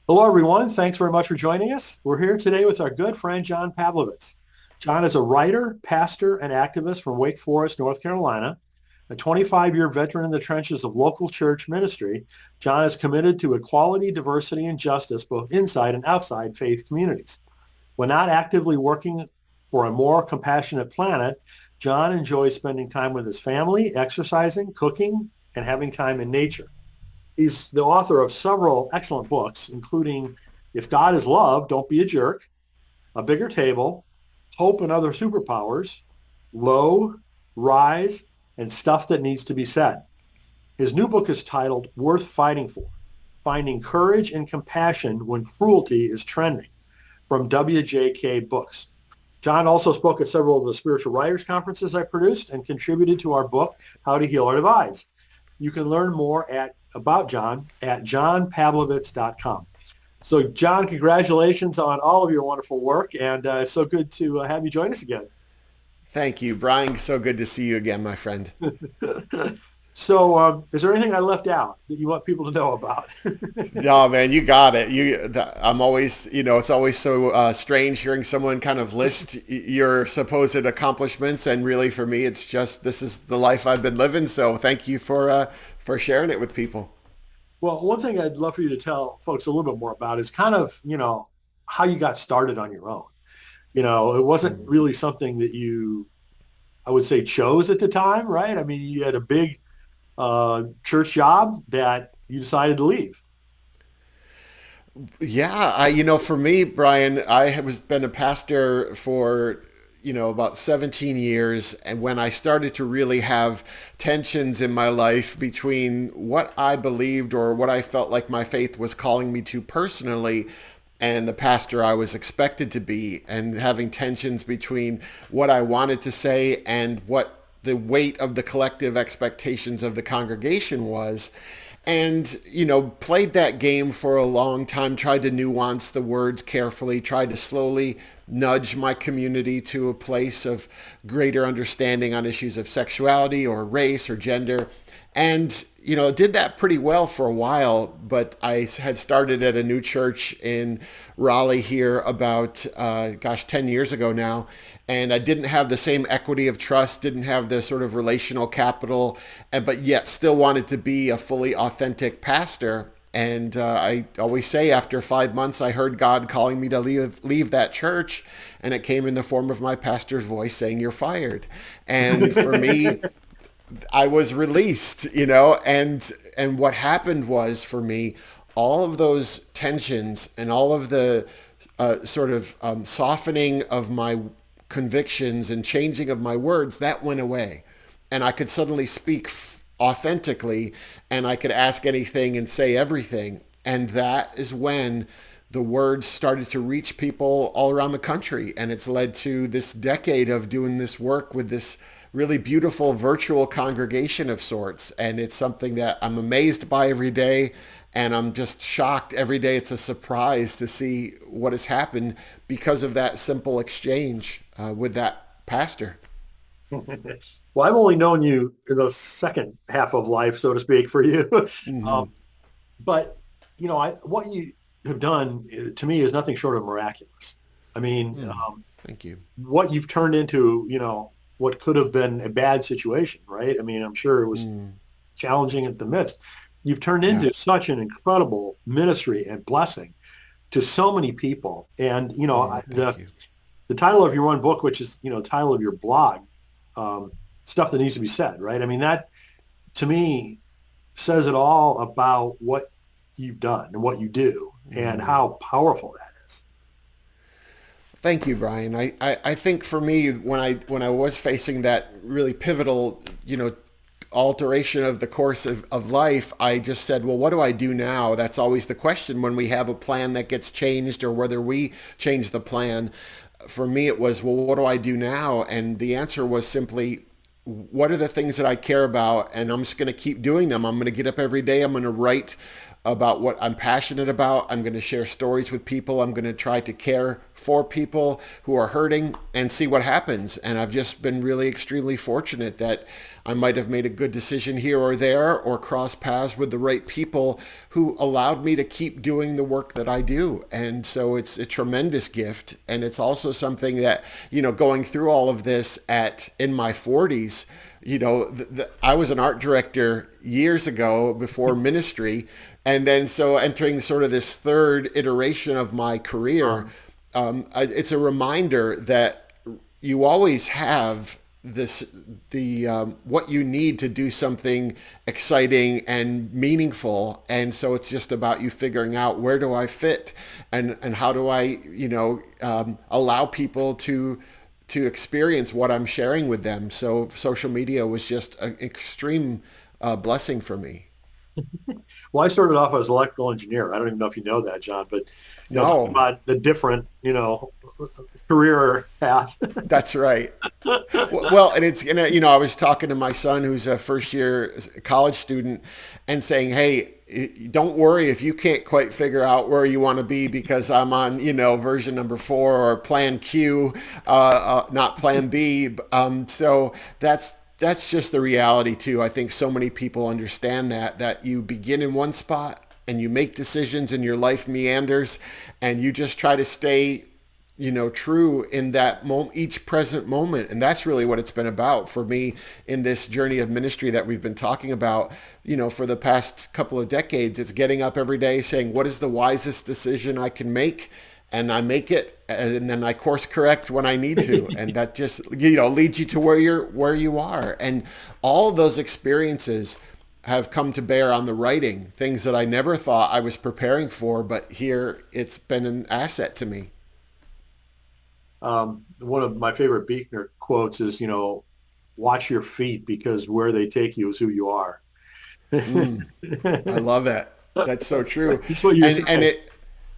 Hello, everyone. Thanks very much for joining us. We're here today with our good friend, John Pavlovitz. John is a writer, pastor, and activist from Wake Forest, North Carolina. A 25-year veteran in the trenches of local church ministry, John is committed to equality, diversity, and justice both inside and outside faith communities. When not actively working for a more compassionate planet, John enjoys spending time with his family, exercising, cooking, and having time in nature. He's the author of several excellent books, including If God is Love, Don't Be a Jerk, A Bigger Table, Hope and Other Superpowers, Low, Rise, and Stuff That Needs to Be Said. His new book is titled Worth Fighting For, Finding Courage and Compassion When Cruelty is Trending, from WJK Books. John also spoke at several of the spiritual writers conferences I produced and contributed to our book, How to Heal Our Divides. You can learn more about John at johnpavlovitz.com. So, John, congratulations on all of your wonderful work, and it's so good to have you join us again. Thank you, Brian. So good to see you again, my friend. So, is there anything I left out that you want people to know about? Oh man, you got it. I'm always, it's always so strange hearing someone kind of list your supposed accomplishments, and really for me, it's just this is the life I've been living. So thank you for sharing it with people. Well, one thing I'd love for you to tell folks a little bit more about is kind of, how you got started on your own. It wasn't really something that you, I would say, chose at the time, right? I mean, you had a big church job that you decided to leave. Yeah, for me, Brian, I have been a pastor for, about 17 years. And when I started to really have tensions in my life between what I believed or what I felt like my faith was calling me to personally and the pastor I was expected to be, and having tensions between what I wanted to say and what the weight of the collective expectations of the congregation was, and played that game for a long time, tried to nuance the words carefully, tried to slowly nudge my community to a place of greater understanding on issues of sexuality or race or gender, and did that pretty well for a while. But I had started at a new church in Raleigh here about 10 years ago now, and I didn't have the same equity of trust, didn't have the sort of relational capital, but yet still wanted to be a fully authentic pastor. And I always say after 5 months, I heard God calling me to leave that church, and it came in the form of my pastor's voice saying, "You're fired." And for me, I was released, and what happened was for me, all of those tensions and all of the softening of my convictions and changing of my words, that went away. And I could suddenly speak authentically, and I could ask anything and say everything. And that is when the words started to reach people all around the country. And it's led to this decade of doing this work with this really beautiful virtual congregation of sorts. And it's something that I'm amazed by every day. And I'm just shocked every day. It's a surprise to see what has happened because of that simple exchange with that pastor. Well, I've only known you in the second half of life, so to speak, for you. Hmm. um, but what you have done to me is nothing short of miraculous. I mean, Mm. Thank you. what you've turned into, what could have been a bad situation, right? I mean, I'm sure it was Mm. challenging at the midst. You've turned Yeah. into such an incredible ministry and blessing to so many people. And, Thank you. the title of your one book, which is, title of your blog, Stuff That Needs to Be Said, right? I mean, that to me says it all about what you've done and what you do and Mm. how powerful that is. Thank you, Brian. I think for me, when I was facing that really pivotal, alteration of the course of life, I just said, well, what do I do now? That's always the question when we have a plan that gets changed or whether we change the plan. For me, it was, well, what do I do now? And the answer was simply, what are the things that I care about? And I'm just going to keep doing them. I'm going to get up every day. I'm going to write about what I'm passionate about. I'm going to share stories with people. I'm going to try to care for people who are hurting and see what happens. And I've just been really extremely fortunate that I might have made a good decision here or there, or cross paths with the right people who allowed me to keep doing the work that I do. And so it's a tremendous gift. And it's also something that, going through all of this in my 40s, I was an art director years ago before ministry. And then so entering sort of this third iteration of my career, it's a reminder that you always have what you need to do something exciting and meaningful. And so it's just about you figuring out, where do I fit, and how do I, allow people to experience what I'm sharing with them. So social media was just an extreme blessing for me. Well, I started off as an electrical engineer. I don't even know if you know that, John, but talking No, about the different, career path. that's right. Well, I was talking to my son, who's a first year college student, and saying, hey, don't worry if you can't quite figure out where you want to be, because I'm on, version number 4 or plan Q, not plan B. So that's just the reality too. I think so many people understand that you begin in one spot and you make decisions and your life meanders, and you just try to stay true in that moment, each present moment. And that's really what it's been about for me in this journey of ministry that we've been talking about, for the past couple of decades. It's getting up every day saying, what is the wisest decision I can make? And I make it, and then I course correct when I need to. And that just, leads you to where you are. And all of those experiences have come to bear on the writing, things that I never thought I was preparing for, but here it's been an asset to me. One of my favorite Buechner quotes is, watch your feet, because where they take you is who you are. Mm, I love that. That's so true. That's what you're And saying.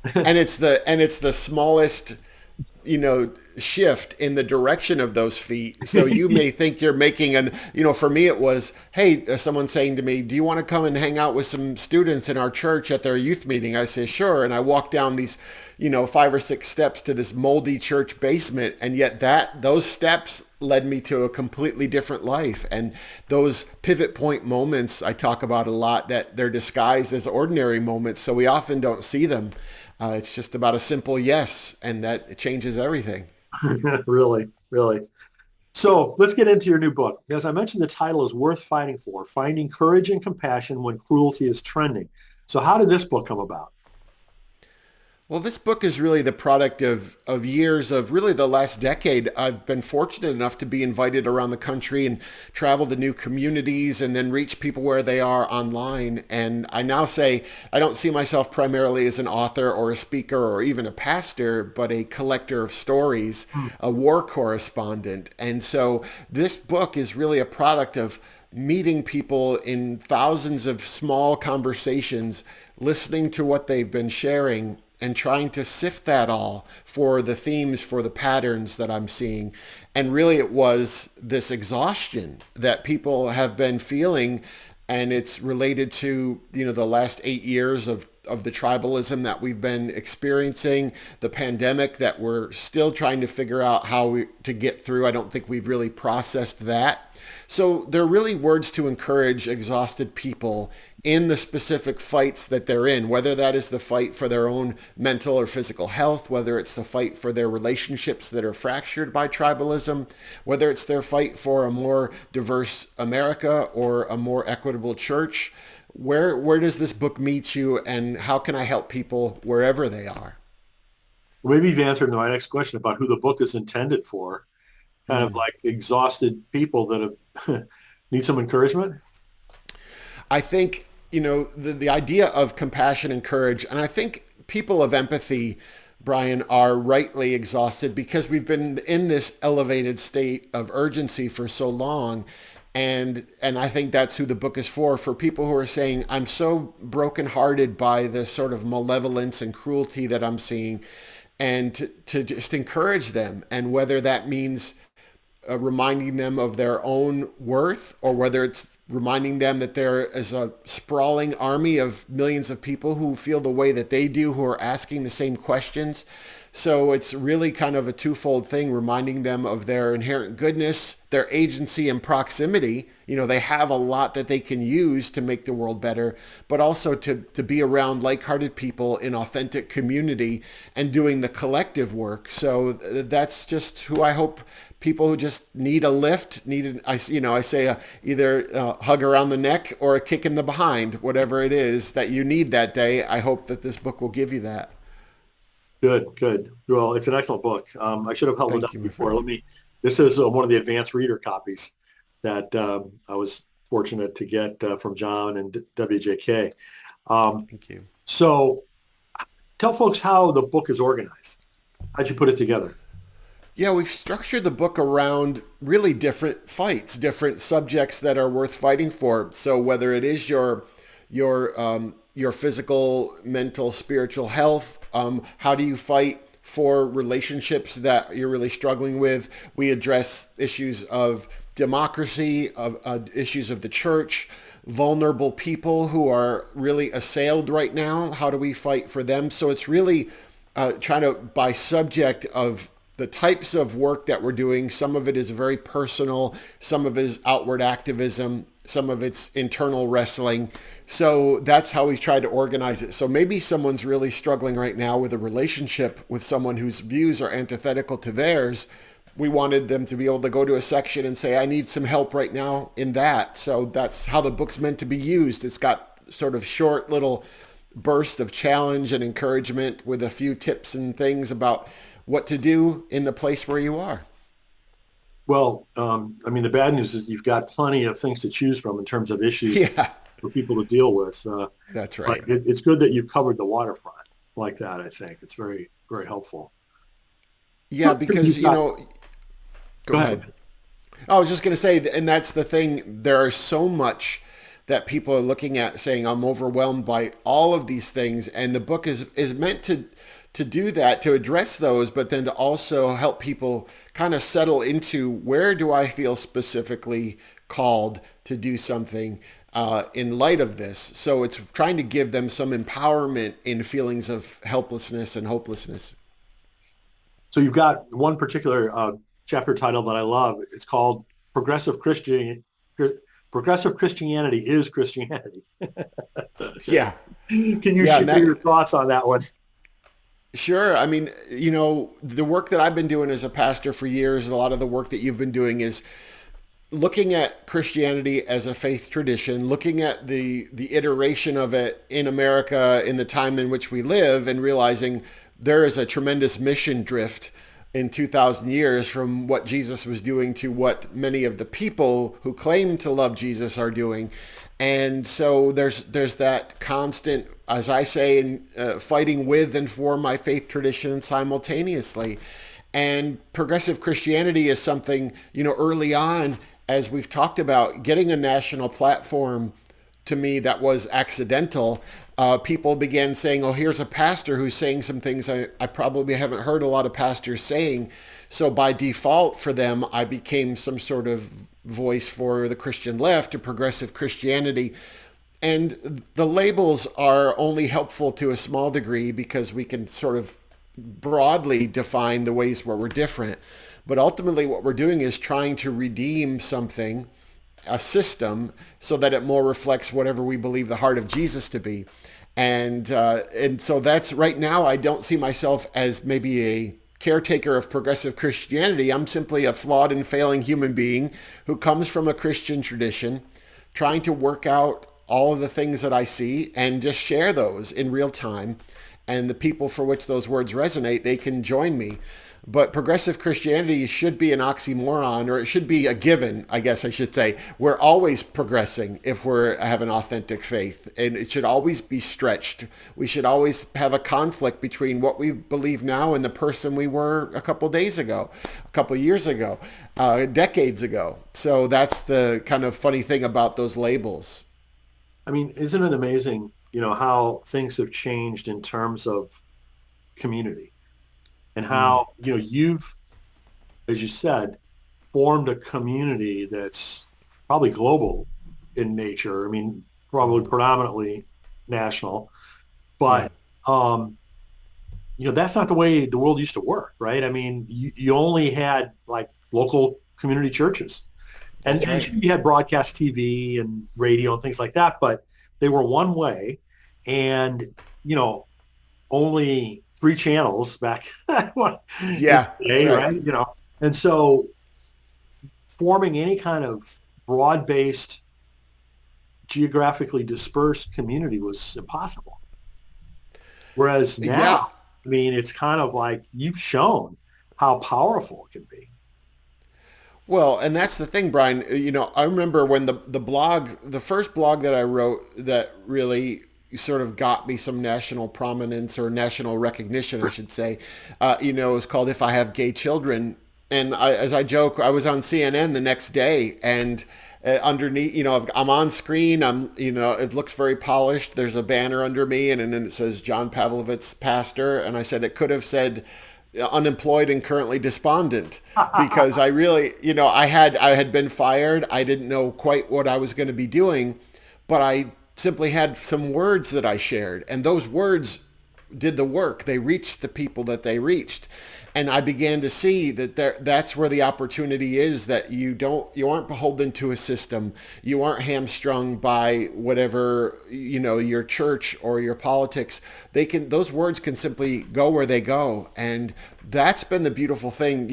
it's the smallest, shift in the direction of those feet. So you may think you're making for me it was, hey, someone saying to me, do you want to come and hang out with some students in our church at their youth meeting? I say, sure. And I walk down these, 5 or 6 steps to this moldy church basement. And yet those steps led me to a completely different life. And those pivot point moments I talk about a lot, that they're disguised as ordinary moments, so we often don't see them. It's just about a simple yes, and that it changes everything. Really, really. So let's get into your new book. As I mentioned, the title is Worth Fighting For, Finding Courage and Compassion When Cruelty is Trending. So how did this book come about? Well, this book is really the product of years of really the last decade. I've been fortunate enough to be invited around the country and travel to new communities and then reach people where they are online. And I now say I don't see myself primarily as an author or a speaker or even a pastor, but a collector of stories, a war correspondent. And so this book is really a product of meeting people in thousands of small conversations, listening to what they've been sharing, and trying to sift that all for the themes, for the patterns that I'm seeing. And really it was this exhaustion that people have been feeling, and it's related to, the last 8 years of the tribalism that we've been experiencing, the pandemic that we're still trying to figure out to get through. I don't think we've really processed that. So they're really words to encourage exhausted people in the specific fights that they're in, whether that is the fight for their own mental or physical health, whether it's the fight for their relationships that are fractured by tribalism, whether it's their fight for a more diverse America or a more equitable church. Where does this book meet you, and how can I help people wherever they are? Well, maybe you've answered my next question about who the book is intended for, kind of Hmm. like exhausted people that have need some encouragement. I think, the idea of compassion and courage, and I think people of empathy, Brian, are rightly exhausted because we've been in this elevated state of urgency for so long. And I think that's who the book is for people who are saying, I'm so brokenhearted by the sort of malevolence and cruelty that I'm seeing, and to just encourage them. And whether that means reminding them of their own worth, or whether it's reminding them that there is a sprawling army of millions of people who feel the way that they do, who are asking the same questions. So it's really kind of a twofold thing, reminding them of their inherent goodness, their agency and proximity. They have a lot that they can use to make the world better, but also to be around like-hearted people in authentic community and doing the collective work. So that's just who I hope people who just need a lift, I say either a hug around the neck or a kick in the behind, whatever it is that you need that day. I hope that this book will give you that. Good. Well, it's an excellent book. I should have held it Thank up you, my before. friend. This is one of the advanced reader copies that I was fortunate to get from John and WJK. Thank you. So tell folks how the book is organized. How'd you put it together? Yeah, we've structured the book around really different fights, different subjects that are worth fighting for. So whether it is your physical, mental, spiritual health, how do you fight for relationships that you're really struggling with? We address issues of democracy, of issues of the church, vulnerable people who are really assailed right now. How do we fight for them? So it's really trying to, by subject of the types of work that we're doing. Some of it is very personal, some of it is outward activism, some of it's internal wrestling. So that's how we've tried to organize it. So maybe someone's really struggling right now with a relationship with someone whose views are antithetical to theirs. We wanted them to be able to go to a section and say, I need some help right now in that. So that's how the book's meant to be used. It's got sort of short little bursts of challenge and encouragement with a few tips and things about what to do in the place where you are. Well, the bad news is you've got plenty of things to choose from in terms of issues for people to deal with. That's right. But it's good that you've covered the waterfront like that, I think. It's very, very helpful. Yeah, because, go ahead. I was just going to say, and that's the thing, there is so much that people are looking at saying, I'm overwhelmed by all of these things. And the book is meant to do that, to address those, but then to also help people kind of settle into, where do I feel specifically called to do something in light of this? So it's trying to give them some empowerment in feelings of helplessness and hopelessness. So you've got one particular chapter title that I love. It's called Progressive Christianity is Christianity. Yeah. Can you share your thoughts on that one? Sure. The work that I've been doing as a pastor for years, a lot of the work that you've been doing is looking at Christianity as a faith tradition, looking at the iteration of it in America in the time in which we live, and realizing there is a tremendous mission drift in 2,000 years from what Jesus was doing to what many of the people who claim to love Jesus are doing. And so there's that constant, as I say, fighting with and for my faith tradition simultaneously. And progressive Christianity is something, early on, as we've talked about, getting a national platform, to me, that was accidental. People began saying, oh, here's a pastor who's saying some things I probably haven't heard a lot of pastors saying. So by default for them, I became some sort of voice for the Christian left or progressive Christianity. And the labels are only helpful to a small degree because we can sort of broadly define the ways where we're different. But ultimately what we're doing is trying to redeem something, a system, so that it more reflects whatever we believe the heart of Jesus to be. And so that's right now, I don't see myself as maybe a caretaker of progressive Christianity. I'm simply a flawed and failing human being who comes from a Christian tradition, trying to work out all of the things that I see and just share those in real time. And the people for which those words resonate, they can join me. But progressive Christianity should be an oxymoron, or it should be a given, I guess I should say. We're always progressing if we have an authentic faith, and it should always be stretched. We should always have a conflict between what we believe now and the person we were a couple days ago, a couple years ago, decades ago. So that's the kind of funny thing about those labels. Isn't it amazing, how things have changed in terms of community? And how, you've, as you said, formed a community that's probably global in nature. I mean, probably predominantly national, Yeah. but that's not the way the world used to work, right? I mean, you only had like local community churches, and That's right. you had broadcast TV and radio and things like that, but they were one way, and you know, only three channels back in the Yeah, that's day, right. right? And so forming any kind of broad-based, geographically dispersed community was impossible. Whereas Yeah. now, I mean, it's kind of like you've shown how powerful it can be. Well, and that's the thing, Brian. I remember when the blog, the first blog that I wrote that really sort of got me some national prominence or national recognition, I should say, it was called "If I Have Gay Children," and as I joke, I was on CNN the next day, and underneath, I'm on screen. It looks very polished. There's a banner under me, and then it says John Pavlovitz, pastor, and I said it could have said unemployed and currently despondent because I really, I had been fired. I didn't know quite what I was going to be doing, but I simply had some words that I shared, and those words did the work. They reached the people that they reached. And I began to see that that's where the opportunity is, that you aren't beholden to a system. You aren't hamstrung by whatever, your church or your politics. Those words can simply go where they go. And that's been the beautiful thing.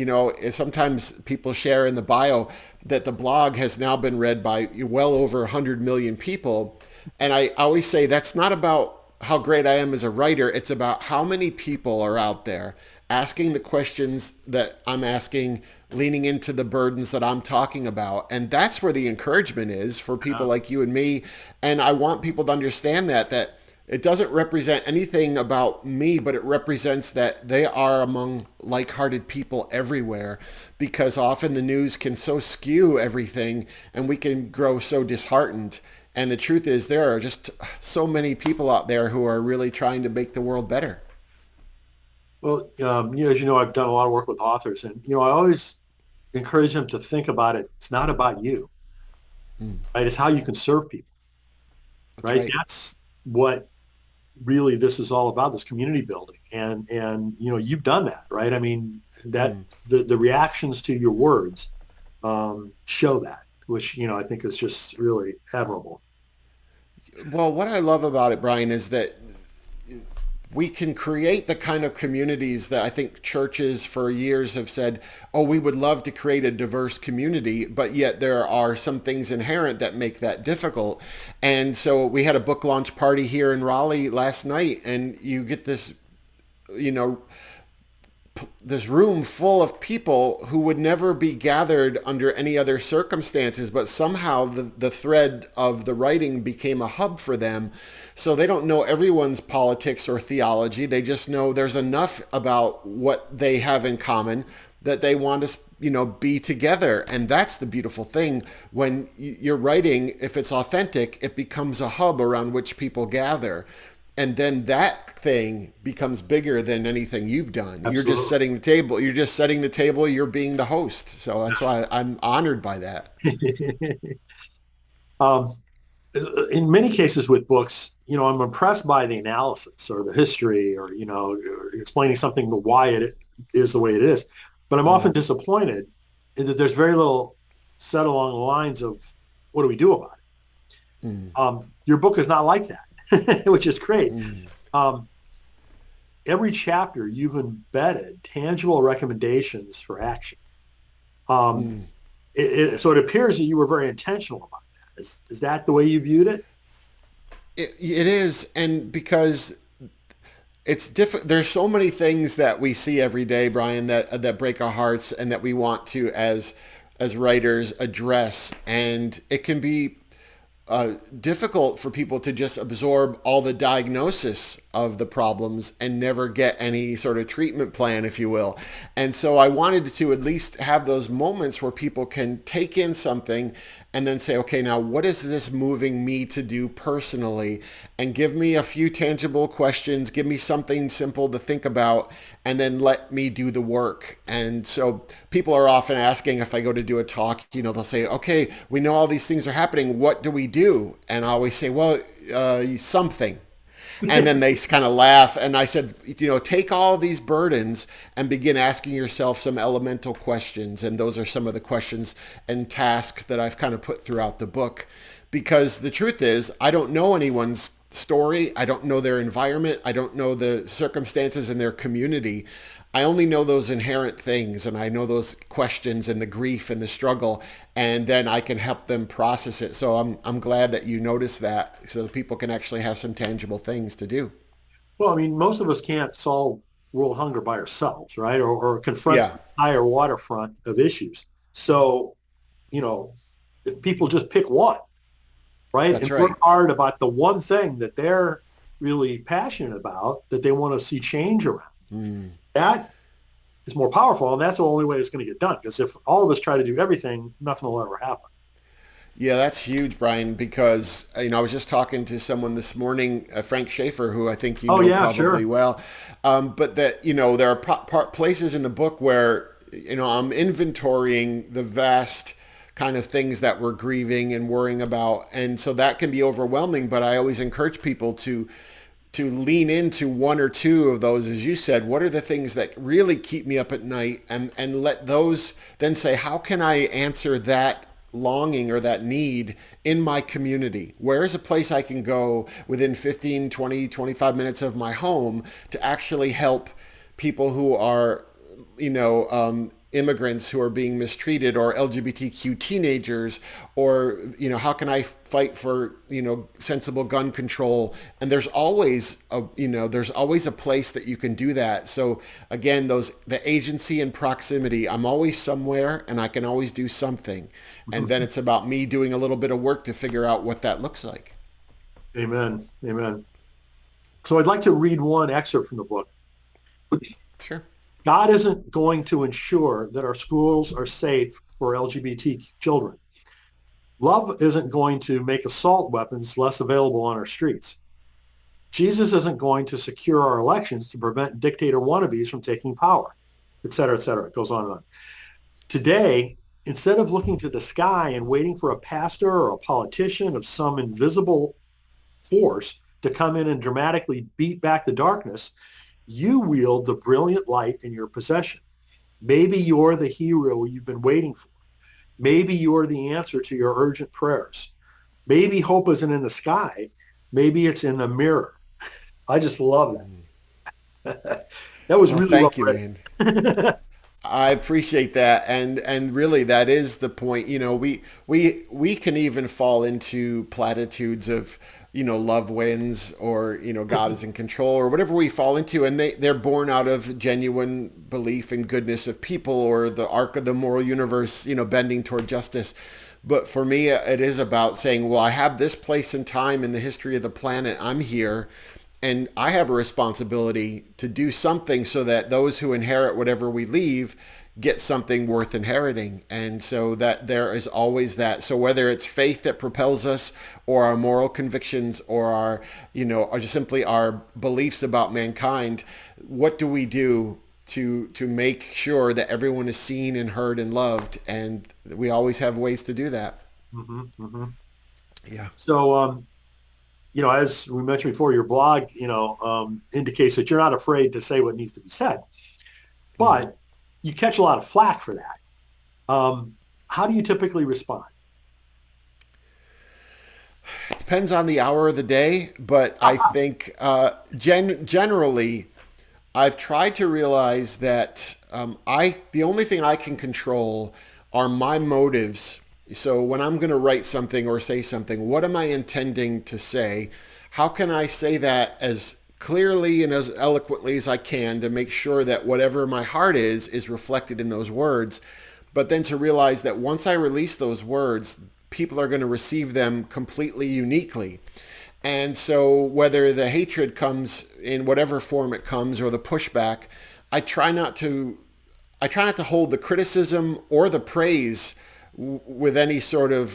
Sometimes people share in the bio that the blog has now been read by well over 100 million people. And I always say that's not about how great I am as a writer. It's about how many people are out there asking the questions that I'm asking, leaning into the burdens that I'm talking about. And that's where the encouragement is for people like you and me. And I want people to understand that it doesn't represent anything about me, but it represents that they are among like-hearted people everywhere, because often the news can so skew everything and we can grow so disheartened. And the truth is there are just so many people out there who are really trying to make the world better. Well, as you know, I've done a lot of work with authors, and I always encourage them to think about it. It's not about you, Mm, right? It's how you can serve people, that's right? right. That's what really this is all about, this community building, and you've done that, right? I mean, that Mm. the reactions to your words show that, which I think is just really admirable. Well, what I love about it, Brian, is that we can create the kind of communities that I think churches for years have said, oh, we would love to create a diverse community, but yet there are some things inherent that make that difficult. And so we had a book launch party here in Raleigh last night, and you get you know, this room full of people who would never be gathered under any other circumstances, but somehow the thread of the writing became a hub for them. So they don't know everyone's politics or theology. They just know there's enough about what they have in common that they want to, be together. And that's the beautiful thing. When you're writing, if it's authentic, it becomes a hub around which people gather. And then that thing becomes bigger than anything you've done. You're just Absolutely. setting the table. You're just setting the table. You're being the host. So that's why I'm honored by that. um, in many cases with books, I'm impressed by the analysis or the history or, or explaining something, the why it is the way it is. But I'm often Mm, disappointed in that there's very little said along the lines of what do we do about it? mm, Your book is not like that, which is great. mm, Um, every chapter you've embedded tangible recommendations for action. Um, mm. so it appears that you were very intentional about that. Is that the way you viewed it? It is, and because it's different. There's so many things that we see every day, Brian, that break our hearts and that we want to, as writers, address. And it can be difficult for people to just absorb all the diagnosis of the problems and never get any sort of treatment plan, if you will. And so I wanted to at least have those moments where people can take in something and then say, okay, now what is this moving me to do personally? And give me a few tangible questions, give me something simple to think about, and then let me do the work. And so people are often asking, if I go to do a talk, they'll say, okay, we know all these things are happening. What do we do? And I always say, well, something. And then they kind of laugh. And I said, take all these burdens and begin asking yourself some elemental questions. And those are some of the questions and tasks that I've kind of put throughout the book. Because the truth is, I don't know anyone's story. I don't know their environment. I don't know the circumstances in their community. I only know those inherent things, and I know those questions and the grief and the struggle, and then I can help them process it. So I'm glad that you noticed that, so that people can actually have some tangible things to do. Well, I mean, most of us can't solve world hunger by ourselves, right? Or confront Yeah, the entire waterfront of issues. So, you know, if people just pick one, right? that's And right. work hard about the one thing that they're really passionate about, that they want to see change around. Mm. That is more powerful, and that's the only way it's going to get done. Because if all of us try to do everything, nothing will ever happen. Yeah, that's huge, Brian, because I was just talking to someone this morning, Frank Schaefer, who I think you Oh know yeah, probably sure. well. But that, there are places in the book where, I'm inventorying the vast kind of things that we're grieving and worrying about. And so that can be overwhelming, but I always encourage people to lean into one or two of those. As you said, what are the things that really keep me up at night, and let those then say, how can I answer that longing or that need in my community? Where is a place I can go within 15, 20, 25 minutes of my home to actually help people who are, immigrants who are being mistreated, or LGBTQ teenagers, or, how can I fight for, sensible gun control? And there's always a place that you can do that. So again, the agency and proximity, I'm always somewhere and I can always do something. And then it's about me doing a little bit of work to figure out what that looks like. Amen. Amen. So I'd like to read one excerpt from the book. Sure. God isn't going to ensure that our schools are safe for LGBT children. Love isn't going to make assault weapons less available on our streets. Jesus isn't going to secure our elections to prevent dictator wannabes from taking power, et cetera, et cetera. It goes on and on. Today, instead of looking to the sky and waiting for a pastor or a politician of some invisible force to come in and dramatically beat back the darkness, you wield the brilliant light in your possession. Maybe you're the hero you've been waiting for. Maybe you're the answer to your urgent prayers. Maybe hope isn't in the sky. Maybe it's in the mirror. I just love that. That was Well, really well thank you, man. written. I appreciate that, and really that is the point. We can even fall into platitudes of, love wins, or, God is in control, or whatever we fall into, and they're born out of genuine belief in goodness of people, or the arc of the moral universe, bending toward justice. But for me, it is about saying, well, I have this place and time in the history of the planet. I'm here. And I have a responsibility to do something so that those who inherit whatever we leave get something worth inheriting. And so that there is always that. So whether it's faith that propels us, or our moral convictions, or or just simply our beliefs about mankind, what do we do to make sure that everyone is seen and heard and loved? And we always have ways to do that. hmm hmm Yeah. So, as we mentioned before, your blog, indicates that you're not afraid to say what needs to be said, Mhm. but you catch a lot of flack for that. How do you typically respond? Depends on the hour of the day, but I think generally I've tried to realize that the only thing I can control are my motives. So when I'm going to write something or say something, what am I intending to say? How can I say that as clearly and as eloquently as I can to make sure that whatever my heart is reflected in those words? But then to realize that once I release those words, people are going to receive them completely uniquely. And so whether the hatred comes in whatever form it comes, or the pushback, I try not to hold the criticism or the praise with any sort of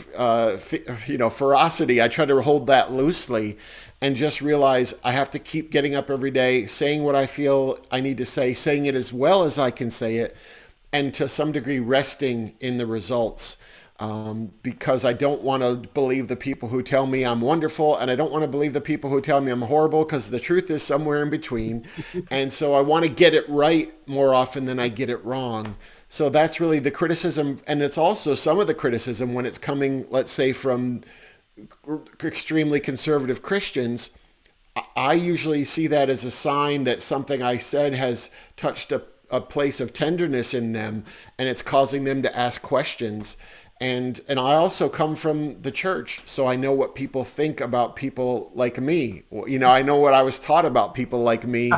ferocity. I try to hold that loosely, and just realize I have to keep getting up every day, saying what I feel I need to say, saying it as well as I can say it, and to some degree resting in the results. because I don't want to believe the people who tell me I'm wonderful, and I don't want to believe the people who tell me I'm horrible, because the truth is somewhere in between. And so I want to get it right more often than I get it wrong. So that's really the criticism. And it's also some of the criticism when it's coming, let's say, from extremely conservative Christians. I usually see that as a sign that something I said has touched a place of tenderness in them, and it's causing them to ask questions. And I also come from the church, so I know what people think about people like me. I know what I was taught about people like me,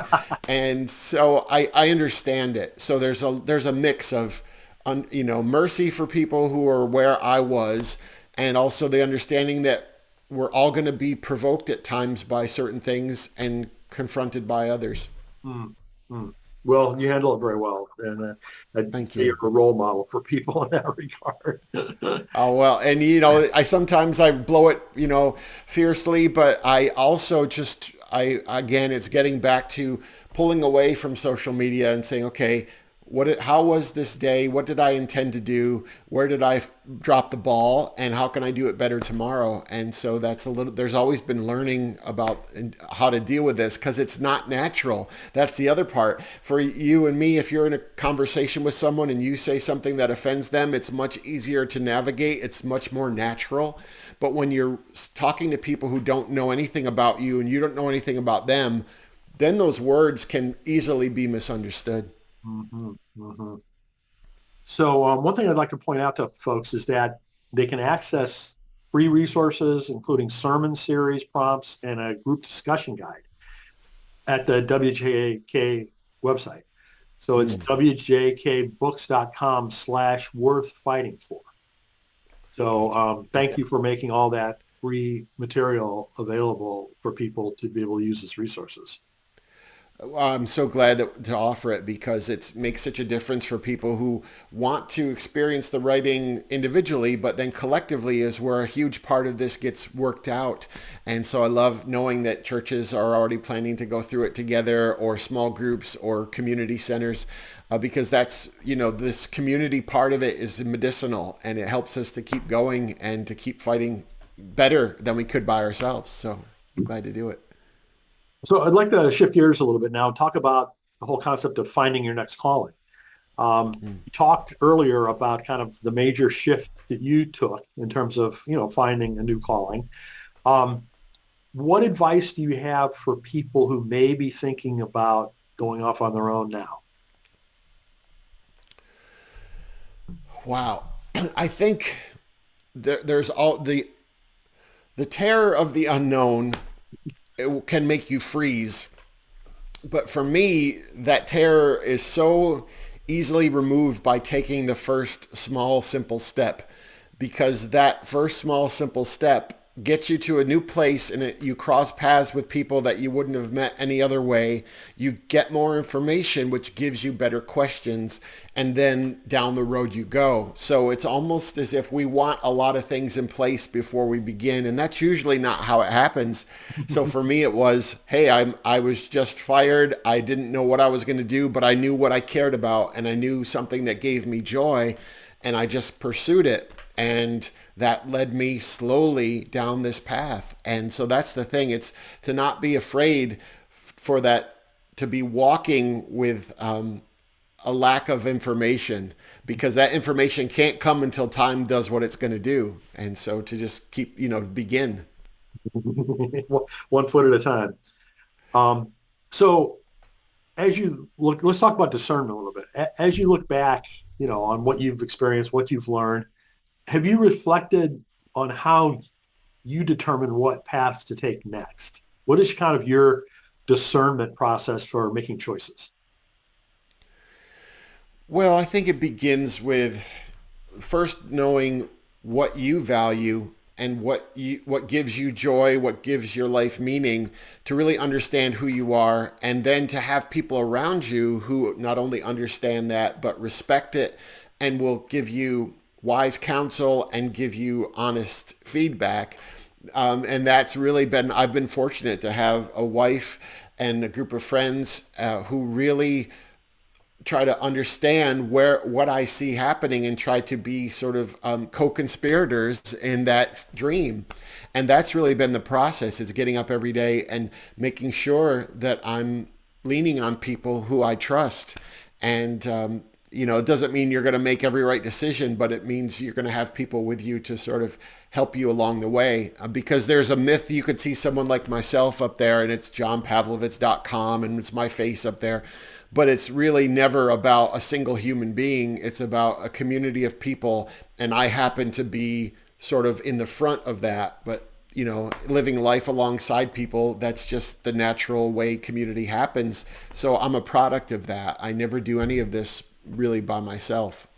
and so I understand it. So there's a mix of mercy for people who are where I was, and also the understanding that we're all going to be provoked at times by certain things and confronted by others. Mm, mm. Well, you handle it very well, and I'd Thank say you. you're a role model for people in that regard. Oh, well, and I sometimes I blow it, fiercely, but I also again, it's getting back to pulling away from social media and saying, okay, how was this day? What did I intend to do? Where did I drop the ball? And how can I do it better tomorrow? And so there's always been learning about how to deal with this, because it's not natural. That's the other part. For you and me, if you're in a conversation with someone and you say something that offends them, it's much easier to navigate. It's much more natural. But when you're talking to people who don't know anything about you and you don't know anything about them, then those words can easily be misunderstood. Hmm. Hmm. So one thing I'd like to point out to folks is that they can access free resources, including sermon series prompts and a group discussion guide at the WJK website. So it's wjkbooks.com/worth fighting for. So thank you for making all that free material available for people to be able to use as resources. I'm so glad to offer it, because it makes such a difference for people who want to experience the writing individually, but then collectively is where a huge part of this gets worked out. And so I love knowing that churches are already planning to go through it together, or small groups or community centers, because that's, this community part of it is medicinal, and it helps us to keep going and to keep fighting better than we could by ourselves. So I'm glad to do it. So I'd like to shift gears a little bit now and talk about the whole concept of finding your next calling. You talked earlier about kind of the major shift that you took in terms of, finding a new calling. What advice do you have for people who may be thinking about going off on their own now? Wow. I think there's all the terror of the unknown. It can make you freeze. But for me, that terror is so easily removed by taking the first small, simple step, because that first small, simple step gets you to a new place, and you cross paths with people that you wouldn't have met any other way. You get more information, which gives you better questions, and then down the road you go. So it's almost as if we want a lot of things in place before we begin, and that's usually not how it happens. So for me, it was, hey, I was just fired. I didn't know what I was going to do, but I knew what I cared about, and I knew something that gave me joy, and I just pursued it. And that led me slowly down this path. And so that's the thing. It's to not be afraid for that, to be walking with a lack of information, because that information can't come until time does what it's going to do. And so to just keep, begin. One foot at a time. So as you look, let's talk about discernment a little bit. As you look back, on what you've experienced, what you've learned, have you reflected on how you determine what paths to take next? What is kind of your discernment process for making choices? Well, I think it begins with first knowing what you value and what gives you joy, what gives your life meaning, to really understand who you are, and then to have people around you who not only understand that but respect it and will give you wise counsel and give you honest feedback. And that's really I've been fortunate to have a wife and a group of friends who really try to understand what I see happening and try to be sort of co-conspirators in that dream. And that's really been the process, is getting up every day and making sure that I'm leaning on people who I trust. And, it doesn't mean you're going to make every right decision, but it means you're going to have people with you to sort of help you along the way. Because there's a myth, you could see someone like myself up there and it's johnpavlovitz.com and it's my face up there. But it's really never about a single human being. It's about a community of people. And I happen to be sort of in the front of that. But, living life alongside people, that's just the natural way community happens. So I'm a product of that. I never do any of this really by myself.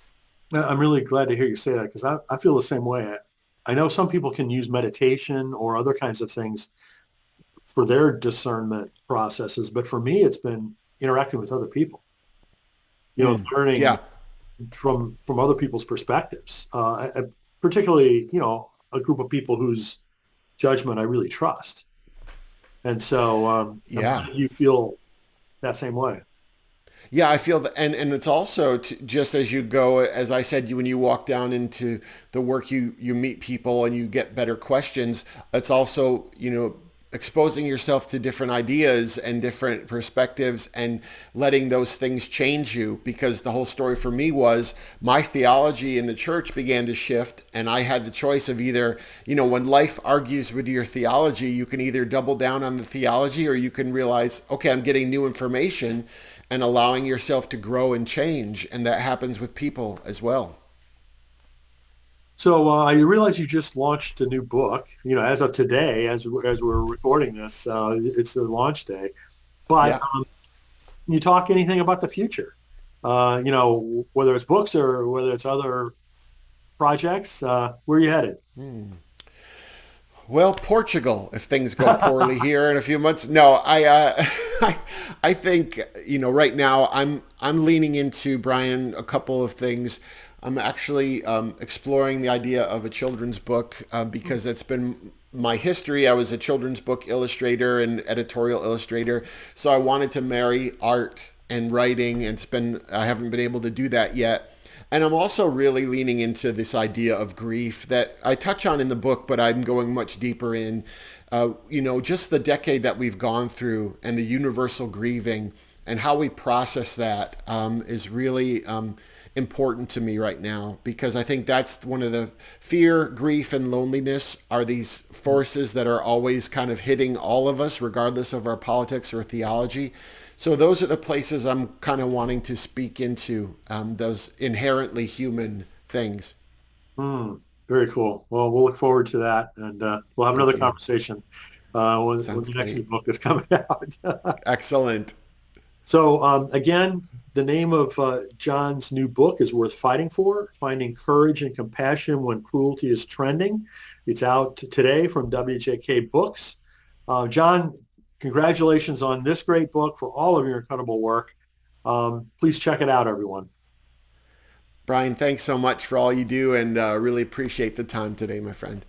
I'm really glad to hear you say that because I feel the same way. I know some people can use meditation or other kinds of things for their discernment processes, but for me, it's been interacting with other people, learning Yeah. from other people's perspectives, particularly, a group of people whose judgment I really trust. And so I'm Yeah. glad you feel that same way. Yeah, I feel that, and it's also just as you go, as I said, when you walk down into the work, you meet people and you get better questions. It's also, exposing yourself to different ideas and different perspectives and letting those things change you. Because the whole story for me was my theology in the church began to shift, and I had the choice of either, when life argues with your theology, you can either double down on the theology or you can realize, okay, I'm getting new information, and allowing yourself to grow and change. And that happens with people as well. So I realize you just launched a new book, as of today, as we're recording this, it's the launch day. But Yeah. can you talk anything about the future? Whether it's books or whether it's other projects, where are you headed? Well, Portugal, if things go poorly here in a few months. No, I think, right now I'm leaning into, Brian, a couple of things. I'm actually exploring the idea of a children's book because that's been my history. I was a children's book illustrator and editorial illustrator. So I wanted to marry art and writing, and I haven't been able to do that yet. And I'm also really leaning into this idea of grief that I touch on in the book, but I'm going much deeper in, just the decade that we've gone through and the universal grieving and how we process that is really important to me right now, because I think that's one of the fear, grief, and loneliness are these forces that are always kind of hitting all of us, regardless of our politics or theology. So those are the places I'm kind of wanting to speak into, those inherently human things. Hmm, very cool. Well, we'll look forward to that, and we'll have another Thank you. conversation when Sounds the next new great. book is coming out. Excellent. So again, the name of John's new book is Worth Fighting For, Finding Courage and Compassion When Cruelty is Trending. It's out today from WJK Books. John, congratulations on this great book, for all of your incredible work. Please check it out, everyone. Brian, thanks so much for all you do, and really appreciate the time today, my friend.